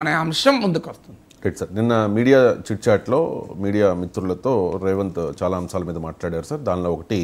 అనే అంశం ముందుకు వస్తుంది. రైట్ సార్, నిన్న మీడియా చిట్చాట్లో మీడియా మిత్రులతో రేవంత్ చాలా అంశాల మీద మాట్లాడారు సార్. దానిలో ఒకటి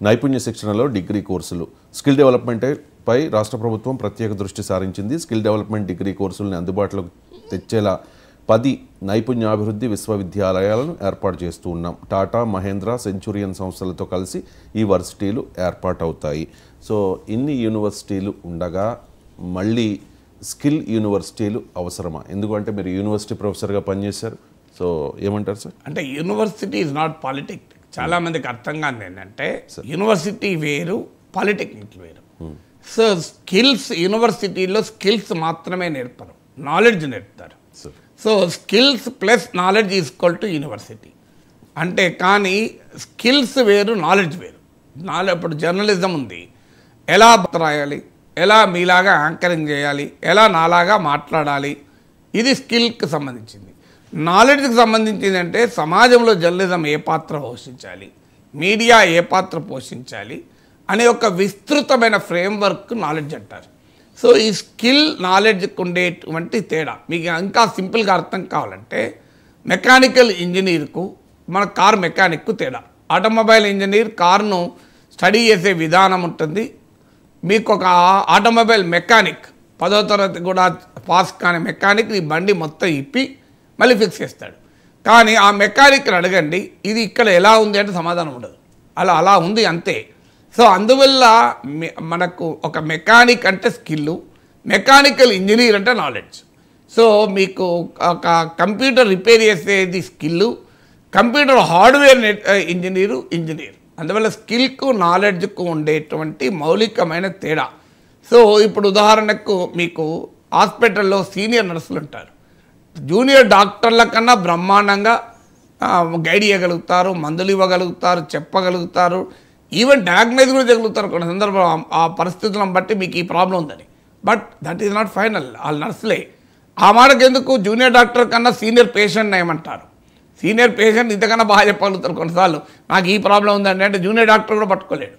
నైపుణ్య శిక్షణలో డిగ్రీ కోర్సులు, స్కిల్ డెవలప్మెంట్ పై రాష్ట్ర ప్రభుత్వం ప్రత్యేక దృష్టి సారించింది. స్కిల్ డెవలప్మెంట్ డిగ్రీ కోర్సుల్ని అందుబాటులోకి తెచ్చేలా 10 నైపుణ్యాభివృద్ధి విశ్వవిద్యాలయాలను ఏర్పాటు చేస్తూ ఉన్నాం. టాటా, మహేంద్ర, సెంచురియన్ సంస్థలతో కలిసి ఈ వర్సిటీలు ఏర్పాటవుతాయి. సో ఇన్ని యూనివర్సిటీలు ఉండగా మళ్ళీ స్కిల్ యూనివర్సిటీలు అవసరమా? ఎందుకంటే మీరు యూనివర్సిటీ ప్రొఫెసర్గా పనిచేశారు. సో ఏమంటారు సార్? అంటే యూనివర్సిటీ ఈజ్ నాట్ పాలిటెక్నిక్. చాలా మందికి అర్థం కాదు ఏంటంటే యూనివర్సిటీ వేరు, పాలిటెక్నిక్ వేరు. సో స్కిల్స్ యూనివర్సిటీలో స్కిల్స్ మాత్రమే నేర్పరు, నాలెడ్జ్ నేర్పుతారు. So skills plus knowledge equal to university అంటే. కానీ స్కిల్స్ వేరు, నాలెడ్జ్ వేరు. ఇప్పుడు జర్నలిజం ఉంది, ఎలా రాయాలి, ఎలా మీలాగా యాంకరింగ్ చేయాలి, ఎలా నాలాగా మాట్లాడాలి, ఇది స్కిల్కి సంబంధించింది. నాలెడ్జ్కి సంబంధించింది అంటే సమాజంలో జర్నలిజం ఏ పాత్ర పోషించాలి, మీడియా ఏ పాత్ర పోషించాలి అనే ఒక విస్తృతమైన ఫ్రేమ్వర్క్ నాలెడ్జ్ అంటారు. సో ఈ స్కిల్ నాలెడ్జ్కి ఉండేటువంటి తేడా మీకు ఇంకా సింపుల్గా అర్థం కావాలంటే, మెకానికల్ ఇంజనీర్కు మన కార్ మెకానిక్కు తేడా. ఆటోమొబైల్ ఇంజనీర్ కారును స్టడీ చేసే విధానం ఉంటుంది. మీకు ఒక ఆటోమొబైల్ మెకానిక్ 10వ తరగతి కూడా పాస్ కాని మెకానిక్ ఈ బండి మొత్తం ఇప్పి మళ్ళీ ఫిక్స్ చేస్తాడు. కానీ ఆ మెకానిక్ని అడగండి ఇది ఇక్కడ ఎలా ఉంది అంటే సమాధానం ఉండదు. అలా ఉంది అంతే. సో అందువల్ల మనకు ఒక మెకానిక్ అంటే స్కిల్, మెకానికల్ ఇంజనీర్ అంటే నాలెడ్జ్. సో మీకు ఒక కంప్యూటర్ రిపేర్ చేసేది స్కిల్, కంప్యూటర్ హార్డ్వేర్ ఇంజనీర్. అందువల్ల స్కిల్కు నాలెడ్జ్కు ఉండేటువంటి మౌలికమైన తేడా. సో ఇప్పుడు ఉదాహరణకు మీకు హాస్పిటల్లో సీనియర్ నర్సులు ఉంటారు, జూనియర్ డాక్టర్ల కన్నా బ్రహ్మాండంగా గైడ్ చేయగలుగుతారు, మందులు ఇవ్వగలుగుతారు, చెప్పగలుగుతారు, ఈవెన్ డయాగ్నైజ్ కూడా చేయగలుగుతారు. కొన్ని సందర్భం ఆ పరిస్థితులను బట్టి మీకు ఈ ప్రాబ్లం ఉందని. But that is not final. వాళ్ళ నర్సులే ఆ మాటకు ఎందుకు జూనియర్ డాక్టర్ కన్నా సీనియర్ పేషెంట్ ఏమంటారు. సీనియర్ పేషెంట్ ఇంతకన్నా బాగా చెప్పగలుగుతారు కొన్నిసార్లు, నాకు ఈ ప్రాబ్లం ఉందండి అంటే జూనియర్ డాక్టర్ కూడా పట్టుకోలేడు.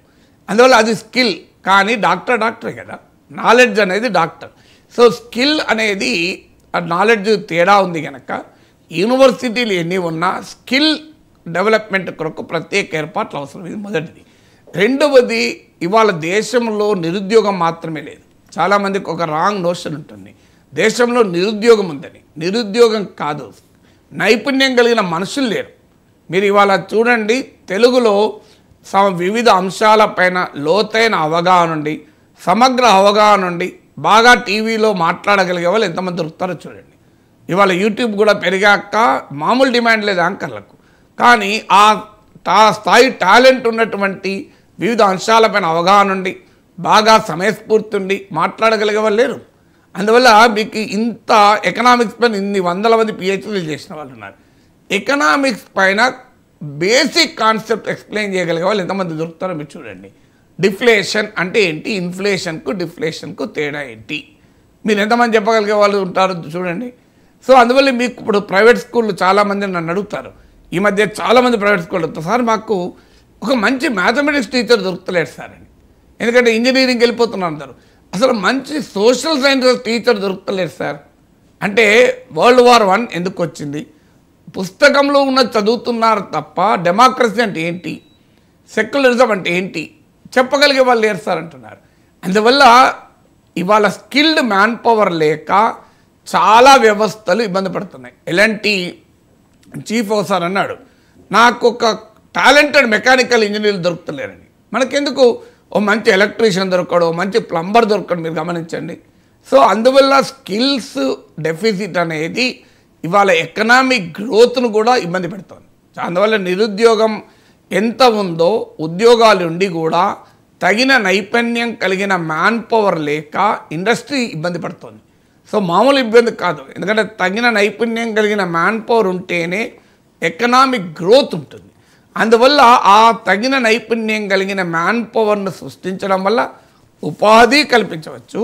అందువల్ల అది స్కిల్. కానీ డాక్టరే కదా, నాలెడ్జ్ అనేది డాక్టర్. సో స్కిల్ అనేది నాలెడ్జ్ తేడా ఉంది కనుక యూనివర్సిటీలు ఎన్ని ఉన్నా స్కిల్ డెవలప్మెంట్ కొరకు ప్రత్యేక ఏర్పాట్లు అవసరం. ఇది మొదటిది. రెండవది, ఇవాళ దేశంలో నిరుద్యోగం మాత్రమే లేదు. చాలామందికి ఒక రాంగ్ నోషన్ ఉంటుంది, దేశంలో నిరుద్యోగం ఉందని. నిరుద్యోగం కాదు, నైపుణ్యం కలిగిన మనుషులు లేరు. మీరు ఇవాళ చూడండి, తెలుగులో వివిధ అంశాలపైన లోతైన అవగాహన ఉండి, సమగ్ర అవగాహన ఉండి, బాగా టీవీలో మాట్లాడగలిగే వాళ్ళు ఎంతమంది దొరుకుతారో చూడండి. ఇవాళ యూట్యూబ్ కూడా పెరిగాక మామూలు డిమాండ్ లేదు యాంకర్లకు. కానీ ఆ స్థాయి టాలెంట్ ఉన్నటువంటి వివిధ అంశాలపైన అవగాహన ఉండి, బాగా సమయస్ఫూర్తి ఉండి మాట్లాడగలిగే వాళ్ళు లేరు. అందువల్ల మీకు ఇంత ఎకనామిక్స్ పైన ఇన్ని వందల మంది పిహెచ్డీలు చేసిన వాళ్ళు ఉన్నారు. ఎకనామిక్స్ పైన బేసిక్ కాన్సెప్ట్ ఎక్స్ప్లెయిన్ చేయగలిగే వాళ్ళు ఎంతమంది దొరుకుతారో మీరు చూడండి. డిఫ్లేషన్ అంటే ఏంటి, ఇన్ఫ్లేషన్కు డిఫ్లేషన్కు తేడా ఏంటి, మీరు ఎంతమంది చెప్పగలిగే వాళ్ళు ఉంటారో చూడండి. సో అందువల్ల మీకు ఇప్పుడు ప్రైవేట్ స్కూళ్ళు చాలామంది నన్ను అడుగుతారు, ఈ మధ్య చాలామంది ప్రైవేట్ స్కూళ్ళు అడుగుతారు, సార్ మాకు ఒక మంచి మ్యాథమెటిక్స్ టీచర్ దొరుకుతలేడు సార్ అని. ఎందుకంటే ఇంజనీరింగ్ వెళ్ళిపోతున్నారు అందరూ. అసలు మంచి సోషల్ సైన్సెస్ టీచర్ దొరుకుతలేరు సార్ అంటే వరల్డ్ వార్ I ఎందుకు వచ్చింది, పుస్తకంలో ఉన్న చదువుతున్నారు తప్ప డెమోక్రసీ అంటే ఏంటి, సెక్యులరిజం అంటే ఏంటి చెప్పగలిగే వాళ్ళు లేరు సార్ అంటున్నారు. అందువల్ల ఇవాళ స్కిల్డ్ మ్యాన్ పవర్ లేక చాలా వ్యవస్థలు ఇబ్బంది పడుతున్నాయి. ఎలాంటి చీఫ్ ఆఫీసర్ అన్నాడు, నాకు ఒక టాలెంటెడ్ మెకానికల్ ఇంజనీర్లు దొరుకుతలేరని. మనకెందుకు ఓ మంచి ఎలక్ట్రీషియన్ దొరకడు, మంచి ప్లంబర్ దొరకడు, మీరు గమనించండి. సో అందువల్ల స్కిల్స్ డెఫిసిట్ అనేది ఇవాళ ఎకనామిక్ గ్రోత్ను కూడా ఇబ్బంది పెడుతుంది. అందువల్ల నిరుద్యోగం ఎంత ఉందో, ఉద్యోగాలు ఉండి కూడా తగిన నైపుణ్యం కలిగిన మ్యాన్ పవర్ లేక ఇండస్ట్రీ ఇబ్బంది పడుతుంది. సో మామూలు ఇబ్బంది కాదు, ఎందుకంటే తగిన నైపుణ్యం కలిగిన మ్యాన్ పవర్ ఉంటేనే ఎకనామిక్ గ్రోత్ ఉంటుంది. అందువల్ల ఆ తగిన నైపుణ్యం కలిగిన మ్యాన్ పవర్ను సృష్టించడం వల్ల ఉపాధి కల్పించవచ్చు.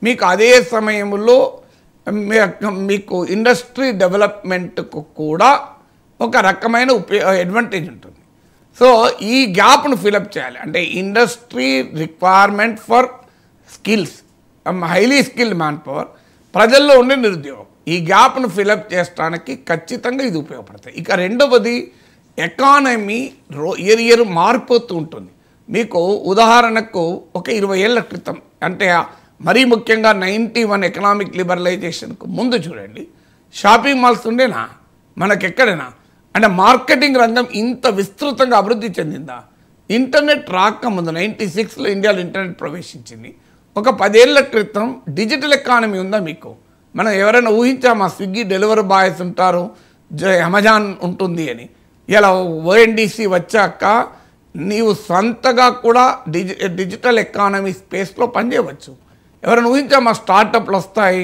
మీకు అదే సమయంలో మీకు ఇండస్ట్రీ డెవలప్మెంట్కు కూడా ఒక రకమైన అడ్వాంటేజ్ ఉంటుంది. సో ఈ గ్యాప్ను ఫిలప్ చేయాలి అంటే industry requirement for skills, highly skilled man power, ప్రజల్లో ఉండే నిరుద్యోగం. ఈ గ్యాప్ను ఫిలప్ చేయడానికి ఖచ్చితంగా ఇది ఉపయోగపడతాయి. ఇక రెండవది ఎకానమీ ఇయర్ మారిపోతూ ఉంటుంది. మీకు ఉదాహరణకు ఒక 20 ఏళ్ల క్రితం అంటే మరీ ముఖ్యంగా 91 ఎకనామిక్ లిబరలైజేషన్కు ముందు చూడండి, షాపింగ్ మాల్స్ ఉండేనా మనకెక్కడైనా? అంటే మార్కెటింగ్ రంగం ఇంత విస్తృతంగా అభివృద్ధి చెందిందా? ఇంటర్నెట్ రాకముందు 96లో ఇండియాలో ఇంటర్నెట్ ప్రవేశించింది. ఒక 10 ఏళ్ల క్రితం డిజిటల్ ఎకానమీ ఉందా మీకు? మనం ఎవరైనా ఊహించామా స్విగ్గీ డెలివరీ బాయ్స్ ఉంటారు, అమెజాన్ ఉంటుంది అని? ఇలా ఓఎన్డీసీ వచ్చాక నీవు సొంతగా కూడా డిజిటల్ ఎకానమీ స్పేస్లో పనిచేయవచ్చు. ఎవరైనా ఊహించామా స్టార్టప్లు వస్తాయి,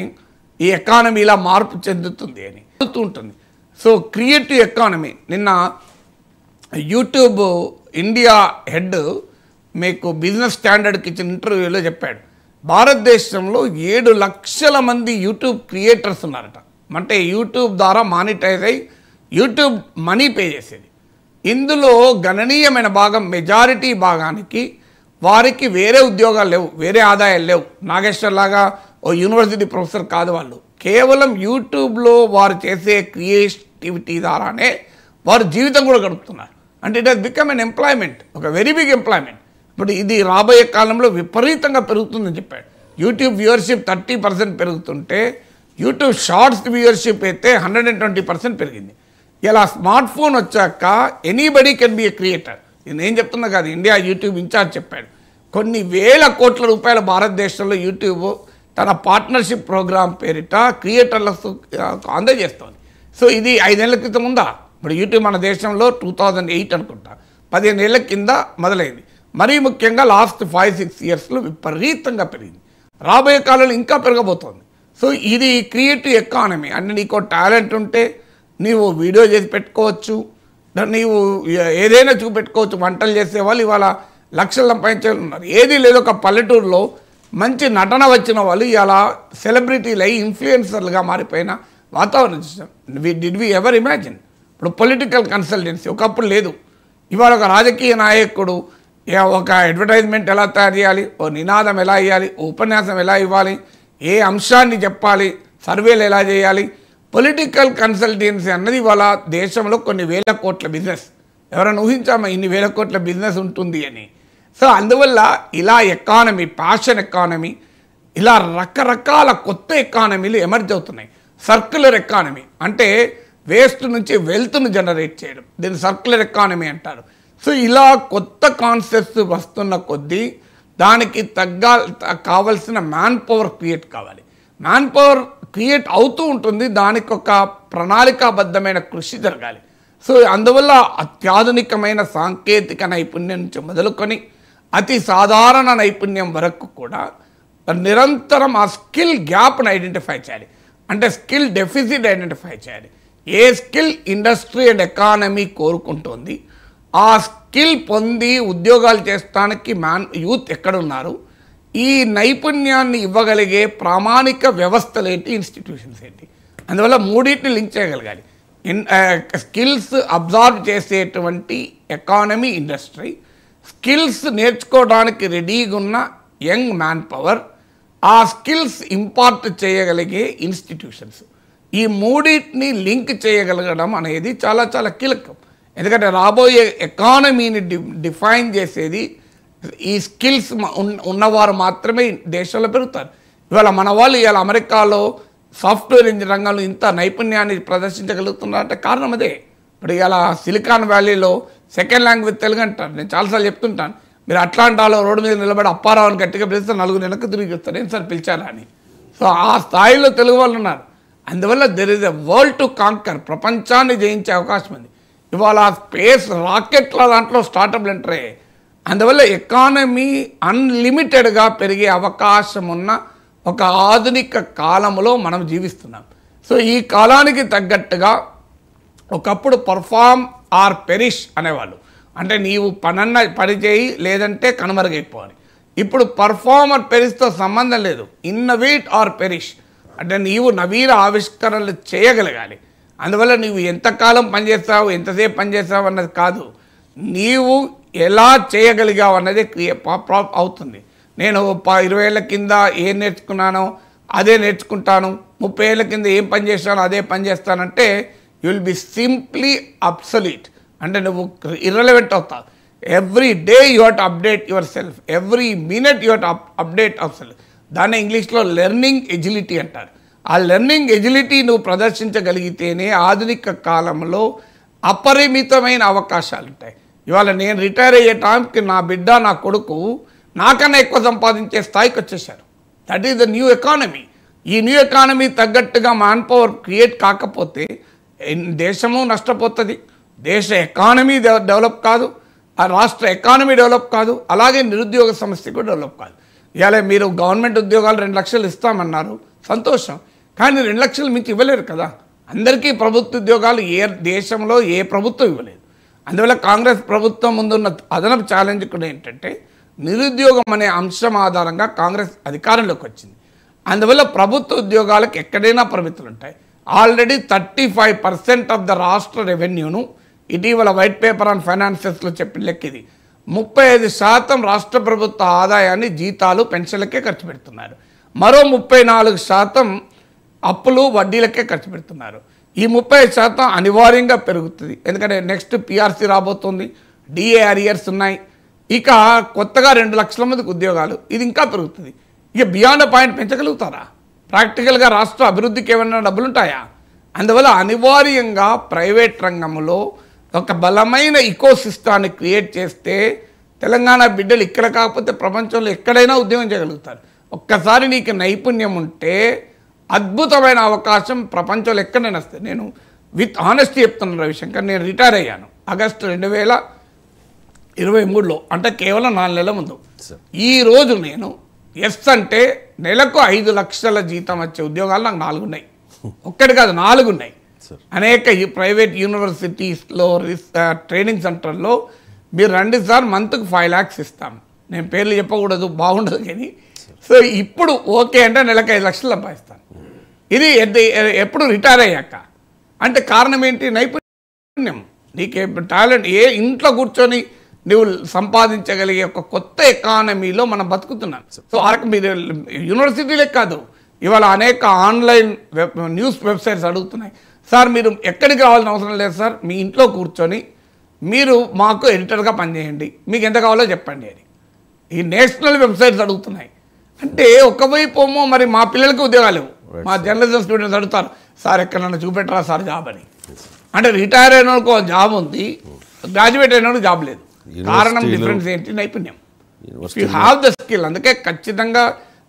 ఈ ఎకానమీ ఇలా మార్పు చెందుతుంది అని ఉంటుంది. సో క్రియేటివ్ ఎకానమీ, నిన్న యూట్యూబ్ ఇండియా హెడ్ మీకు బిజినెస్ స్టాండర్డ్కి ఇచ్చిన ఇంటర్వ్యూలో చెప్పాడు, భారతదేశంలో 7 లక్షల మంది యూట్యూబ్ క్రియేటర్స్ ఉన్నారట. అంటే యూట్యూబ్ ద్వారా మానిటైజ్ అయ్యి యూట్యూబ్ మనీ పే చేసేది. ఇందులో గణనీయమైన భాగం, మెజారిటీ భాగానికి వారికి వేరే ఉద్యోగాలు లేవు, వేరే ఆదాయాలు లేవు. నాగేశ్వర్ లాగా ఓ యూనివర్సిటీ ప్రొఫెసర్ కాదు వాళ్ళు. కేవలం యూట్యూబ్లో వారు చేసే క్రియేటివిటీ ద్వారానే వారు జీవితం కూడా గడుపుతున్నారు. అంటే it has become an employment, ఒక వెరీ బిగ్ ఎంప్లాయ్మెంట్. ఇప్పుడు ఇది రాబోయే కాలంలో విపరీతంగా పెరుగుతుందని చెప్పాడు. యూట్యూబ్ వ్యూవర్షిప్ 30% పెరుగుతుంటే యూట్యూబ్ షార్ట్స్ వ్యూవర్షిప్ అయితే 120% పెరిగింది. ఇలా స్మార్ట్ ఫోన్ వచ్చాక anybody can be a creator. నేను చెప్తున్నా కాదు, ఇండియా యూట్యూబ్ ఇన్ఛార్జ్ చెప్పాడు. కొన్ని వేల కోట్ల రూపాయల భారతదేశంలో యూట్యూబ్ తన పార్ట్నర్షిప్ ప్రోగ్రామ్ పేరిట క్రియేటర్లకు అందజేస్తోంది. సో ఇది 5 ఏళ్ల క్రితం ఉందా? ఇప్పుడు యూట్యూబ్ మన దేశంలో 2008 అనుకుంటా, 15 ఏళ్ల కింద మొదలైంది. మరీ ముఖ్యంగా లాస్ట్ 5-6 ఇయర్స్లో విపరీతంగా పెరిగింది. రాబోయే కాలంలో ఇంకా పెరగబోతోంది. సో ఇది క్రియేటివ్ ఎకానమీ. అంటే నీకు టాలెంట్ ఉంటే నీవు వీడియో చేసి పెట్టుకోవచ్చు, నీవు ఏదైనా చూపెట్టుకోవచ్చు. వంటలు చేసేవాళ్ళు ఇవాళ లక్షలు సంపాదించే ఉన్నారు. ఏది లేదు, ఒక పల్లెటూరులో మంచి నటన వచ్చిన వాళ్ళు ఇలా సెలబ్రిటీలు అయ్యి ఇన్ఫ్లుయెన్సర్లుగా మారిపోయిన వాతావరణం చూసాం. Did we ever imagine? ఇప్పుడు పొలిటికల్ కన్సల్టెన్సీ ఒకప్పుడు లేదు. ఇవాళ ఒక రాజకీయ నాయకుడు ఒక అడ్వర్టైజ్మెంట్ ఎలా తయారు చేయాలి, ఓ నినాదం ఎలా ఇవ్వాలి, ఓ ఉపన్యాసం ఎలా ఇవ్వాలి, ఏ అంశాన్ని చెప్పాలి, సర్వేలు ఎలా చేయాలి, పొలిటికల్ కన్సల్టెన్సీ అన్నది ఇవాళ దేశంలో కొన్ని వేల కోట్ల బిజినెస్. ఎవరైనా ఊహించామా ఇన్ని వేల కోట్ల బిజినెస్ ఉంటుంది అని? సో అందువల్ల ఇలా ఎకానమీ, ప్యాషన్ ఎకానమీ, ఇలా రకరకాల కొత్త ఎకానమీలు ఎమర్జ్ అవుతున్నాయి. సర్క్యులర్ ఎకానమీ అంటే వేస్ట్ నుంచి వెల్త్ను జనరేట్ చేయడం, దీన్ని సర్క్యులర్ ఎకానమీ అంటారు. సో ఇలా కొత్త కాన్సెప్ట్స్ వస్తున్న కొద్దీ దానికి కావలసిన మ్యాన్ పవర్ క్రియేట్ కావాలి. మ్యాన్ పవర్ క్రియేట్ అవుతూ ఉంటుంది, దానికి ఒక ప్రణాళికాబద్ధమైన కృషి జరగాలి. సో అందువల్ల అత్యాధునికమైన సాంకేతిక నైపుణ్యం నుంచి మొదలుకొని అతి సాధారణ నైపుణ్యం వరకు కూడా నిరంతరం ఆ స్కిల్ గ్యాప్ను ఐడెంటిఫై చేయాలి. అంటే స్కిల్ డెఫిసిట్ ఐడెంటిఫై చేయాలి. ఏ స్కిల్ ఇండస్ట్రీ అండ్ ఎకానమీ కోరుకుంటుంది, ఆ స్కిల్ పొంది ఉద్యోగాలు చేయడానికి యూత్ ఎక్కడున్నారు, ఈ నైపుణ్యాన్ని ఇవ్వగలిగే ప్రామాణిక వ్యవస్థలు ఏంటి, ఇన్స్టిట్యూషన్స్ ఏంటి. అందువల్ల మూడింటిని లింక్ చేయగలగాలి. స్కిల్స్ అబ్జార్బ్ చేసేటువంటి ఎకానమీ, ఇండస్ట్రీ, స్కిల్స్ నేర్చుకోవడానికి రెడీగా ఉన్న యంగ్ మ్యాన్ పవర్, ఆ స్కిల్స్ ఇంపార్ట్ చేయగలిగే ఇన్స్టిట్యూషన్స్, ఈ మూడింటిని లింక్ చేయగలగడం అనేది చాలా చాలా కీలకం. ఎందుకంటే రాబోయే ఎకానమీని డిఫైన్ చేసేది ఈ స్కిల్స్ ఉన్నవారు మాత్రమే దేశంలో పెరుగుతారు. ఇవాళ మన వాళ్ళు ఇవాళ అమెరికాలో సాఫ్ట్వేర్ ఇంజనీరింగ్ రంగంలో ఇంత నైపుణ్యాన్ని ప్రదర్శించగలుగుతున్నారంటే కారణం అదే. ఇప్పుడు ఇలా సిలికాన్ వ్యాలీలో సెకండ్ లాంగ్వేజ్ తెలుగు అంటారు. నేను చాలాసార్లు చెప్తుంటాను, మీరు అట్లాంటాలో రోడ్డు మీద నిలబడి అప్పారావుని గట్టిగా పిలిస్తే 4 వెనక్కి తిరిగి వస్తారు, ఏం సార్ పిలిచారా అని. సో ఆ స్థాయిలో తెలుగు వాళ్ళు ఉన్నారు. అందువల్ల there is a world to conquer, ప్రపంచాన్ని జయించే అవకాశం ఉంది. ఇవాళ స్పేస్ రాకెట్ల దాంట్లో స్టార్టప్లు ఎంటర్ అయ్యాయి. అందువల్ల ఎకానమీ అన్లిమిటెడ్గా పెరిగే అవకాశం ఉన్న ఒక ఆధునిక కాలంలో మనం జీవిస్తున్నాం. సో ఈ కాలానికి తగ్గట్టుగా ఒకప్పుడు పర్ఫార్మ్ ఆర్ పెరిష్ అనేవాళ్ళు. అంటే నీవు పని చేయి లేదంటే కనుమరుగైపోవాలి. ఇప్పుడు పర్ఫార్మర్ పెరిష్తో సంబంధం లేదు, ఇన్నోవేట్ ఆర్ పెరిష్. అంటే నీవు నవీన ఆవిష్కరణలు చేయగలగాలి. అందువల్ల నీవు ఎంతకాలం పనిచేస్తావు, ఎంతసేపు పనిచేస్తావు అన్నది కాదు, నీవు ఎలా చేయగలిగావు అన్నది అవుతుంది. నేను 20 ఏళ్ల కింద ఏం నేర్చుకున్నానో అదే నేర్చుకుంటాను, 30 ఏళ్ళ కింద ఏం పని చేస్తాను అదే పని చేస్తానంటే you will be simply absolute. అంటే నువ్వు ఇర్రెలవెంట్ అవుతావు. Every day you have to update your self, every minute you have to update our self. దాన్ని ఇంగ్లీష్లో లెర్నింగ్ ఎజిలిటీ అంటారు. ఆ లెర్నింగ్ ఎజిలిటీ నువ్వు ప్రదర్శించగలిగితేనే ఆధునిక కాలంలో అపరిమితమైన అవకాశాలు ఉంటాయి. ఇవాళ నేను రిటైర్ అయ్యే టైంకి నా బిడ్డ నా కొడుకు నాకన్నా ఎక్కువ సంపాదించే స్థాయికి వచ్చేసారు. That is the new economy. ఈ న్యూ ఎకానమీ తగ్గట్టుగా మ్యాన్ పవర్ క్రియేట్ కాకపోతే దేశము నష్టపోతుంది, దేశ ఎకానమీ డెవలప్ కాదు, ఆ రాష్ట్ర ఎకానమీ డెవలప్ కాదు, అలాగే నిరుద్యోగ సమస్య కూడా డెవలప్ కాదు. ఇవాళ మీరు గవర్నమెంట్ ఉద్యోగాలు 2 లక్షలు ఇస్తామన్నారు, సంతోషం, కానీ 2 లక్షలు మించి ఇవ్వలేరు కదా. అందరికీ ప్రభుత్వ ఉద్యోగాలు ఏ దేశంలో ఏ ప్రభుత్వం ఇవ్వలేదు. అందువల్ల కాంగ్రెస్ ప్రభుత్వం ముందున్న అదనపు ఛాలెంజ్ కూడా ఏంటంటే నిరుద్యోగం అనే అంశం ఆధారంగా కాంగ్రెస్ అధికారంలోకి వచ్చింది. అందువల్ల ప్రభుత్వ ఉద్యోగాలకు ఎక్కడైనా పరిమితులు ఉంటాయి. ఆల్రెడీ 35% ఆఫ్ ద రాష్ట్ర రెవెన్యూను ఇటీవల వైట్ పేపర్ ఆన్ ఫైనాన్సెస్లో చెప్పిన లెక్క ఇది. 35% రాష్ట్ర ప్రభుత్వ ఆదాయాన్ని జీతాలు పెన్షన్లకే ఖర్చు పెడుతున్నారు. మరో 34% అప్పులు వడ్డీలకే ఖర్చు పెడుతున్నారు. ఈ 30% అనివార్యంగా పెరుగుతుంది. ఎందుకంటే నెక్స్ట్ పిఆర్సీ రాబోతుంది, డిఏ అరియర్స్ ఉన్నాయి, ఇక కొత్తగా 2 లక్షల మందికి ఉద్యోగాలు, ఇది ఇంకా పెరుగుతుంది. ఇక బియాండ్ పాయింట్ పెంచగలుగుతారా? ప్రాక్టికల్గా రాష్ట్ర అభివృద్ధికి ఏమైనా డబ్బులు ఉంటాయా? అందువల్ల అనివార్యంగా ప్రైవేట్ రంగంలో ఒక బలమైన ఇకోసిస్టాన్ని క్రియేట్ చేస్తే తెలంగాణ బిడ్డలు ఇక్కడ కాకపోతే ప్రపంచంలో ఎక్కడైనా ఉద్యోగం చేయగలుగుతారు. ఒక్కసారి నీకు నైపుణ్యం ఉంటే అద్భుతమైన అవకాశం ప్రపంచంలో ఎక్కడైనా వస్తుంది. నేను విత్ ఆనెస్టీ చెప్తున్నాను రవిశంకర్, నేను రిటైర్ అయ్యాను ఆగస్టు 2023లో, అంటే కేవలం 4 నెలల ముందు. ఈరోజు నేను ఎస్ అంటే నెలకు 5 లక్షల జీతం వచ్చే ఉద్యోగాలు నాకు 4 ఉన్నాయి. ఒక్కటి కాదు, 4 ఉన్నాయి. అనేక ప్రైవేట్ యూనివర్సిటీస్లో ట్రైనింగ్ సెంటర్లో మీరు రండి సార్, మంత్కి 5 lakhs ఇస్తాం. నేను పేర్లు చెప్పకూడదు, బాగుండదు కానీ. సో ఇప్పుడు ఓకే అంటే నెలకు 5 లక్షలు సంపాదిస్తాను. ఇది ఎప్పుడు రిటైర్ అయ్యాక. అంటే కారణం ఏంటి? నైపుణ్యం. నీకే టాలెంట్, ఏ ఇంట్లో కూర్చొని నువ్వు సంపాదించగలిగే ఒక కొత్త ఎకానమీలో మనం బతుకుతున్నాం. సో మీరు యూనివర్సిటీలే కాదు, ఇవాళ అనేక ఆన్లైన్ న్యూస్ వెబ్సైట్స్ అడుగుతున్నాయి, సార్ మీరు ఎక్కడికి రావాల్సిన అవసరం లేదు సార్, మీ ఇంట్లో కూర్చొని మీరు మాకు ఎడిటర్గా పనిచేయండి, మీకు ఎంత కావాలో చెప్పండి అని ఈ నేషనల్ వెబ్సైట్స్ అడుగుతున్నాయి. అంటే ఒకవైపు ఏమో మరి మా పిల్లలకి ఉద్యోగాలు లేవు, మా జర్నలిజం స్టూడెంట్స్ అడుగుతారు, సార్ ఎక్కడన్నా చూపెట్టరా సార్ జాబ్ అని. అంటే రిటైర్ అయిన వాళ్ళకి జాబ్ ఉంది, గ్రాడ్యుయేట్ అయిన వాళ్ళకి జాబ్ లేదు. కారణం డిఫరెన్స్ ఏంటి? నైపుణ్యం. You have the skill. అందుకే ఖచ్చితంగా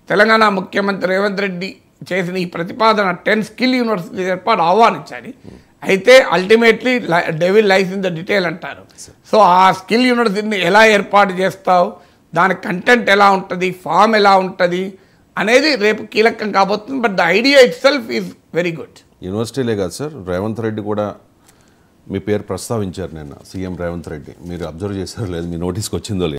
తెలంగాణ ముఖ్యమంత్రి రేవంత్ రెడ్డి చేసిన ఈ ప్రతిపాదన 10 స్కిల్ యూనివర్సిటీ ఏర్పాటు ఆహ్వానించాలి. అయితే ultimately devil lies in the detail అంటారు. సో ఆ స్కిల్ యూనివర్సిటీని ఎలా ఏర్పాటు చేస్తావు, దాని కంటెంట్ ఎలా ఉంటుంది, ఫామ్ ఎలా ఉంటుంది అనేది రేపు కీలకం కాబోతుంది. But the idea itself is very good. యూనివర్సిటీలే కాదు సార్, రేవంత్ రెడ్డి కూడా మీ పేరు ప్రస్తావించారు నిన్న, సీఎం రేవంత్ రెడ్డి. మీరు అబ్జర్వ్ చేశారో లేదు, మీ నోటీస్కి వచ్చిందో లేదు.